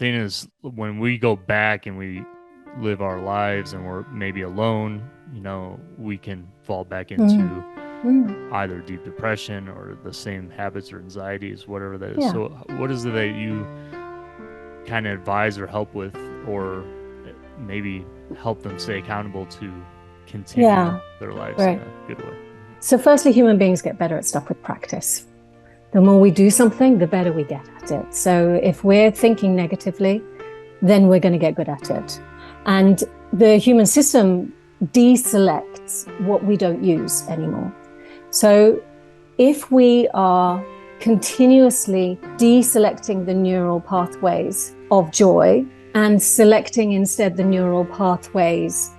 thing is, when we go back and we live our lives and we're maybe alone, we can fall back into either deep depression or the same habits or anxieties, whatever that is. Yeah. So what is it that you kind of advise or help with, or maybe help them stay accountable to continue their lives in a good way? So firstly, human beings get better at stuff with practice. The more we do something, the better we get at it. So if we're thinking negatively, then we're going to get good at it. And the human system deselects what we don't use anymore. So if we are continuously deselecting the neural pathways of joy and selecting instead the neural pathways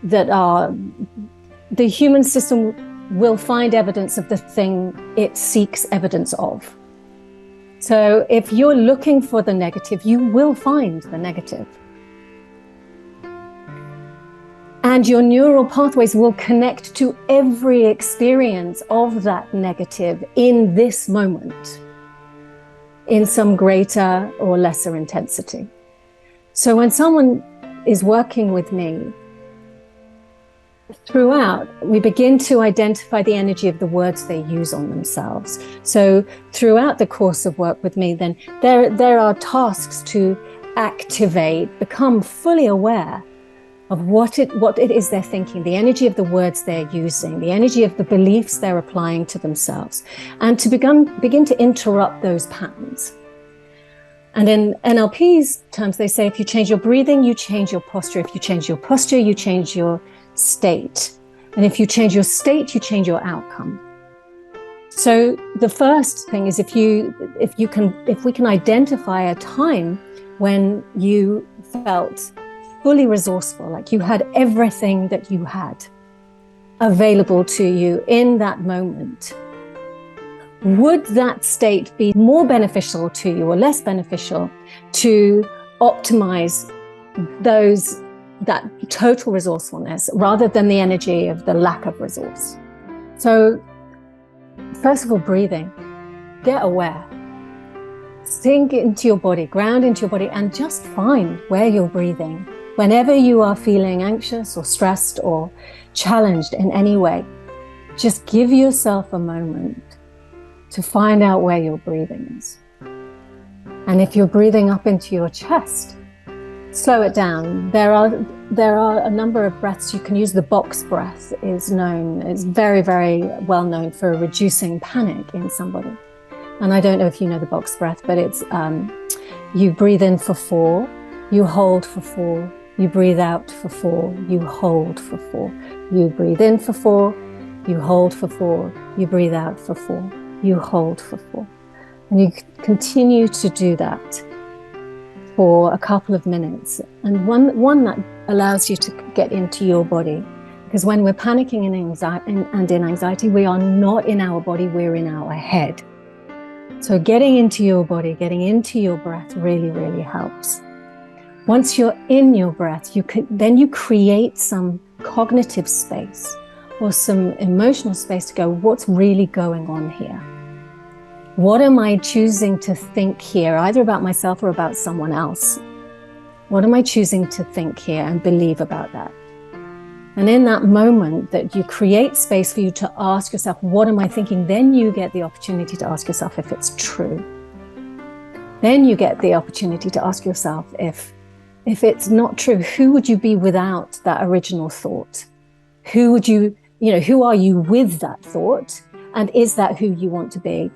that are, the human system will find evidence of the thing it seeks evidence of. So if you're looking for the negative, you will find the negative. And your neural pathways will connect to every experience of that negative in this moment, in some greater or lesser intensity. So when someone is working with me, throughout, we begin to identify the energy of the words they use on themselves. So throughout the course of work with me, then there are tasks to activate, become fully aware of what it is they're thinking, the energy of the words they're using, the energy of the beliefs they're applying to themselves, and to begin to interrupt those patterns. And in NLP's terms, they say if you change your breathing, you change your posture. If you change your posture, you change your state. And if you change your state, you change your outcome. So the first thing is if we can identify a time when you felt fully resourceful, like you had everything that you had available to you in that moment, would that state be more beneficial to you or less beneficial to optimize that total resourcefulness rather than the energy of the lack of resource? So first of all, breathing, get aware, sink into your body, ground into your body, and just find where you're breathing. Whenever you are feeling anxious or stressed or challenged in any way, just give yourself a moment to find out where your breathing is. And if you're breathing up into your chest, slow it down. There are a number of breaths you can use. The box breath is very, very well known for reducing panic in somebody. And I don't know if you know the box breath, but it's you breathe in for 4, you hold for 4, you breathe out for 4, you hold for 4. You breathe in for 4, you hold for 4, you breathe out for 4, you hold for 4. And you continue to do that for a couple of minutes. And one that allows you to get into your body. Because when we're panicking and in anxiety, we are not in our body, we're in our head. So getting into your body, getting into your breath really, really helps. Once you're in your breath, you create some cognitive space or some emotional space to go, what's really going on here? What am I choosing to think here, either about myself or about someone else? What am I choosing to think here and believe about that? And in that moment that you create space for you to ask yourself, what am I thinking? Then you get the opportunity to ask yourself if it's true. Then you get the opportunity to ask yourself if it's not true, who would you be without that original thought? Who are you with that thought? And is that who you want to be?